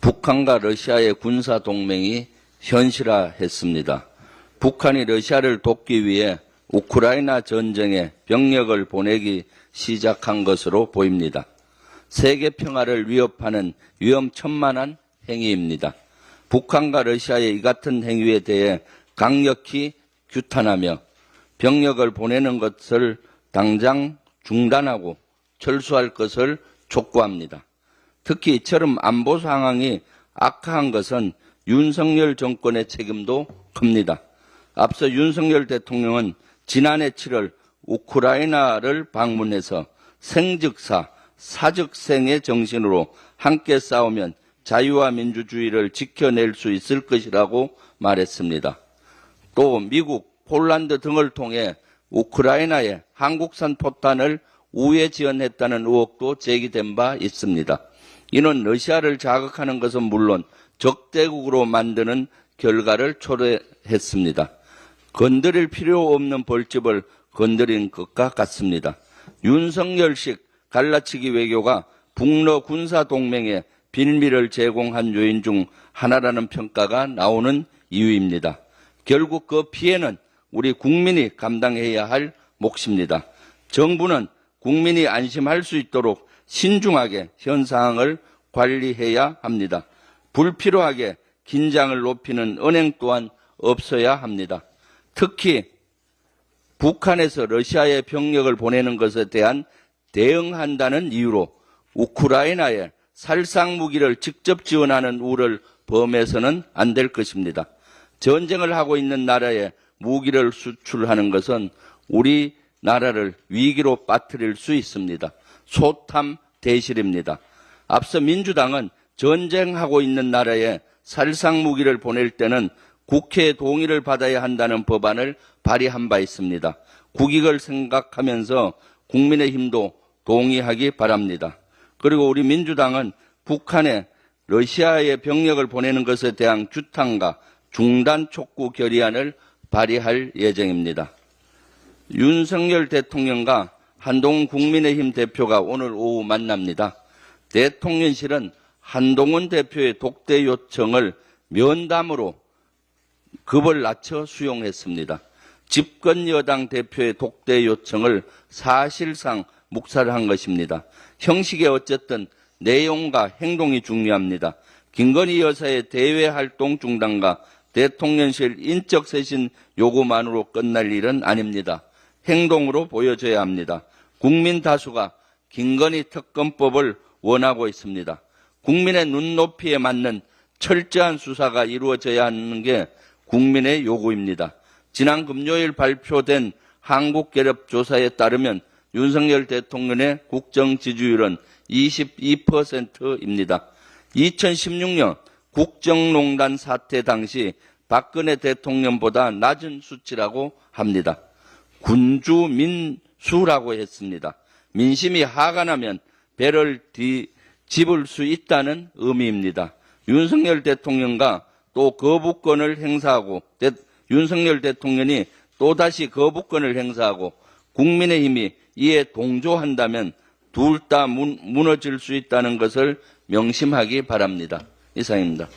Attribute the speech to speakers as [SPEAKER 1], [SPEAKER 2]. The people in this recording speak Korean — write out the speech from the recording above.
[SPEAKER 1] 북한과 러시아의 군사 동맹이 현실화했습니다. 북한이 러시아를 돕기 위해 우크라이나 전쟁에 병력을 보내기 시작한 것으로 보입니다. 세계 평화를 위협하는 위험천만한 행위입니다. 북한과 러시아의 이 같은 행위에 대해 강력히 규탄하며 병력을 보내는 것을 당장 중단하고 철수할 것을 촉구합니다. 특히 이처럼 안보 상황이 악화한 것은 윤석열 정권의 책임도 큽니다. 앞서 윤석열 대통령은 지난해 7월 우크라이나를 방문해서 생즉사, 사즉생의 정신으로 함께 싸우면 자유와 민주주의를 지켜낼 수 있을 것이라고 말했습니다. 또 미국, 폴란드 등을 통해 우크라이나에 한국산 포탄을 우회 지원했다는 의혹도 제기된 바 있습니다. 이는 러시아를 자극하는 것은 물론 적대국으로 만드는 결과를 초래했습니다. 건드릴 필요 없는 벌집을 건드린 것과 같습니다. 윤석열식 갈라치기 외교가 북러 군사동맹에 빌미를 제공한 요인 중 하나라는 평가가 나오는 이유입니다. 결국 그 피해는 우리 국민이 감당해야 할 몫입니다. 정부는 국민이 안심할 수 있도록 신중하게 현 상황을 관리해야 합니다. 불필요하게 긴장을 높이는 언행 또한 없어야 합니다. 특히 북한에서 러시아에 병력을 보내는 것에 대한 대응한다는 이유로 우크라이나에 살상무기를 직접 지원하는 우를 범해서는 안 될 것입니다. 전쟁을 하고 있는 나라에 무기를 수출하는 것은 우리나라를 위기로 빠뜨릴 수 있습니다. 소탐 대실입니다. 앞서 민주당은 전쟁하고 있는 나라에 살상무기를 보낼 때는 국회의 동의를 받아야 한다는 법안을 발의한 바 있습니다. 국익을 생각하면서 국민의힘도 동의하기 바랍니다. 그리고 우리 민주당은 북한에 러시아에 병력을 보내는 것에 대한 규탄과 중단 촉구 결의안을 발의할 예정입니다. 윤석열 대통령과 한동훈 국민의힘 대표가 오늘 오후 만납니다. 대통령실은 한동훈 대표의 독대 요청을 면담으로 급을 낮춰 수용했습니다. 집권 여당 대표의 독대 요청을 사실상 묵살한 것입니다. 형식에 어쨌든 내용과 행동이 중요합니다. 김건희 여사의 대외 활동 중단과 대통령실 인적 쇄신 요구만으로 끝날 일은 아닙니다. 행동으로 보여줘야 합니다. 국민 다수가 김건희 특검법을 원하고 있습니다. 국민의 눈높이에 맞는 철저한 수사가 이루어져야 하는 게 국민의 요구입니다. 지난 금요일 발표된 한국갤럽조사에 따르면 윤석열 대통령의 국정 지지율은 22%입니다. 2016년 국정농단 사태 당시 박근혜 대통령보다 낮은 수치라고 합니다. 군주민수라고 했습니다. 민심이 화가 나면 배를 뒤집을 수 있다는 의미입니다. 윤석열 대통령과 또 거부권을 행사하고 윤석열 대통령이 또다시 거부권을 행사하고 국민의힘이 이에 동조한다면 둘 다 무너질 수 있다는 것을 명심하기 바랍니다. 이상입니다.